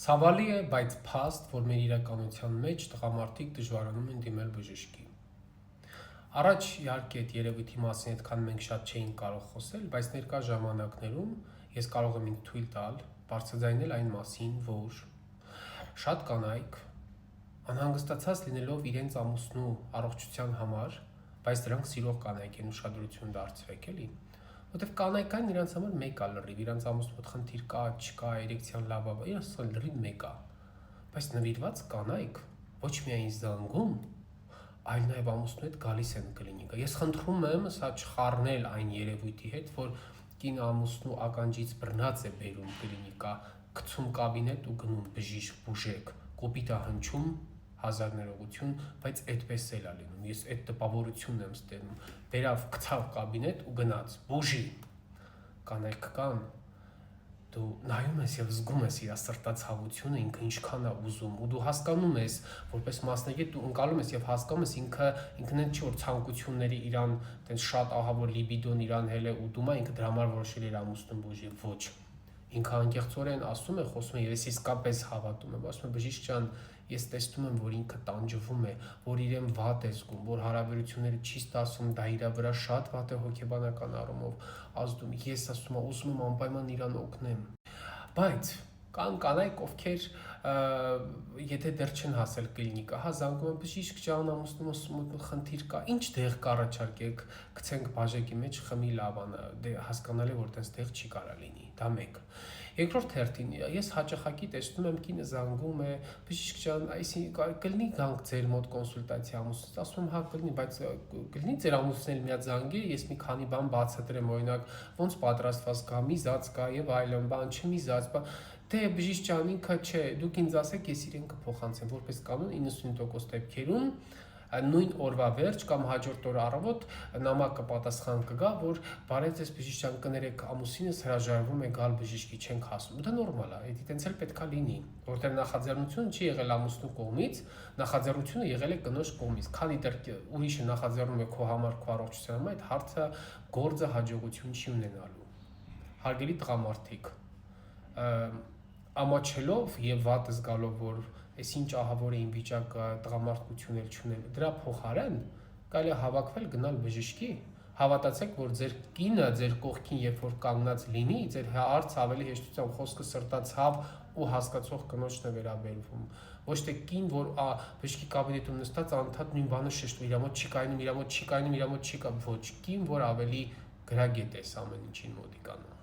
Ցավալի է, բայց փաստ, որ մեր իրականության մեջ տղամարդիկ դժվարանում են դիմել բժշկի։ Առաջ իհարկե այդ երևույթի մասին այդքան մենք շատ չէինք կարող խոսել, բայց ներկա ժամանակներում ես կարող եմ ինձ թույլ տալ բարձրաձայնել այն մասին, որ շատ կանայք անհանգստացած լինելով իրենց ամուսնու առողջության համար, բայց դրանք սիրող կանայք են ուշադրություն դարձրեք էլի, որտեվ կանայք այն իրանց համար մեկ է լրիվ, իրանց ամուսնու հետ խնդիր կա, չկա, էրեկցիան լավ է, իրանց լրիվ մեկ է, բայց նվիրված կանայք ոչ միայն զանգում, այլ նաև ամուսնու հետ գալիս են կլինիկա։ Ես խնդրում եմ սա չխառնել այն երևույթի հետ, որ կին ամուսնու ականջից բռնած է բերում կլինիկա, գցում կաբինետ ու գնում բժիշկ բուժեք, կոպիտ է հնչում, հազար ներողություն, բայց այդպես էլ է լինում։ Ես այդ տպավորությունն եմ ստանում։ Բերավ գցավ կաբինետ ու գնաց, բուժի։ Կանայք կան, դու նայում ես եւ զգում ես իր սրտացավությունը, ինքը ինչքան է ուզում, ու դու հասկանում ես, որպես մասնագետ դու ընկալում ես եւ հասկանում ես ինքն էլ չի որ ցանկությունների իրան այտենց շատ ահավոր լիբիդոն իրան հել է ուտում է, ինքը դրա համար որոշել իր ամուսնուն բուժի, ոչ։ Ինքը անկեղծորեն ասում է, խոսում է, եւ ես իսկապես հավատում եմ, ասում է բժիշկ ջան, ես տեսնում եմ, որ ինքը տանջվում է, որ իրեն վատ է զգում, որ հարաբերությունները չի ստացվում, դա իր վրա շատ վատ է հոգեբանական առումով ազդում։ Ես ասում եմ, ուզում եմ անպայման իրան օգնեմ։ Բայց կան կանայք, ովքեր եթե դեռ չեն հասել կլինիկա, հա զանգում են բժիշկ ջան, ամուսնու խնդիր կա, ինչ դեղ կառաջարկեք, գցենք բաժակի մեջ խմի լավանը, դե հասկանալի որ տես դեղ չի կարա լինի, դա մեկ։ Երկրորդ հերթին ես հաճախակի տեսնում եմ կինը զանգում է, բժիշկ ջան, այսինքն կլինի գանք ձեր մոտ կոնսուլտացիա ամուսնուց, ասում եմ հա կլինի, բայց կլինի ձեր ամուսնուն էլ միած զանգի, ես մի քանի բան բացատրեմ, օրինակ ոնց պատրաստված կա, միզած կա եւ այլն, բան չմիզած, դե բժիշկ ջան ինքը չէ, դուք ինձ ասեք, ես իրեն կփոխանցեմ, որպես կանոն 99% դեպքերում նույն օրվա վերջ կամ հաջորդ օրը առավոտ նամակը պատասխան կգա, որ բարև ձեզ բժիշկ ջան, կներեք ամուսինս հրաժարվում է գալ բժշկի, չենք հասնում։ Դա նորմալ է, դա տենց էլ պետքա լինի, որտեղ նախաձեռնությունը չի եղել ամուսնու կողմից, նախաձեռնությունը եղել է կնոջ կողմից։ Քանի դեռ ուրիշը նախաձեռնում է քո համար, քո առողջության համար, այդ հարցը գործը հաջողություն չի ունենալու։ Հարգելի տղամարդիկ, ամաչելով եւ վատ զգալով, որ այս ինչ ահավոր է իմ վիճակը, տղամարդկություն էլ չունեմ, դրա փոխարեն կարելի է հավաքվել գնալ բժշկի, հավատացեք, որ ձեր կինը ձեր կողքին երբ որ կանգնած լինի, ձեր հարց ավելի հեշտությամբ խոսքը սրտացավ ու հասկացող կնոջն է վերաբերվում, ոչ թե կին, որ բժշկի կաբինետում նստած անդադ նույն բանը շեշտում, իր մոտ չի կայնում, իր մոտ չի կայնում, իր մոտ չի կա, ոչ, կին, որ ավելի գրագետ է ամեն ինչին մոտիկանում։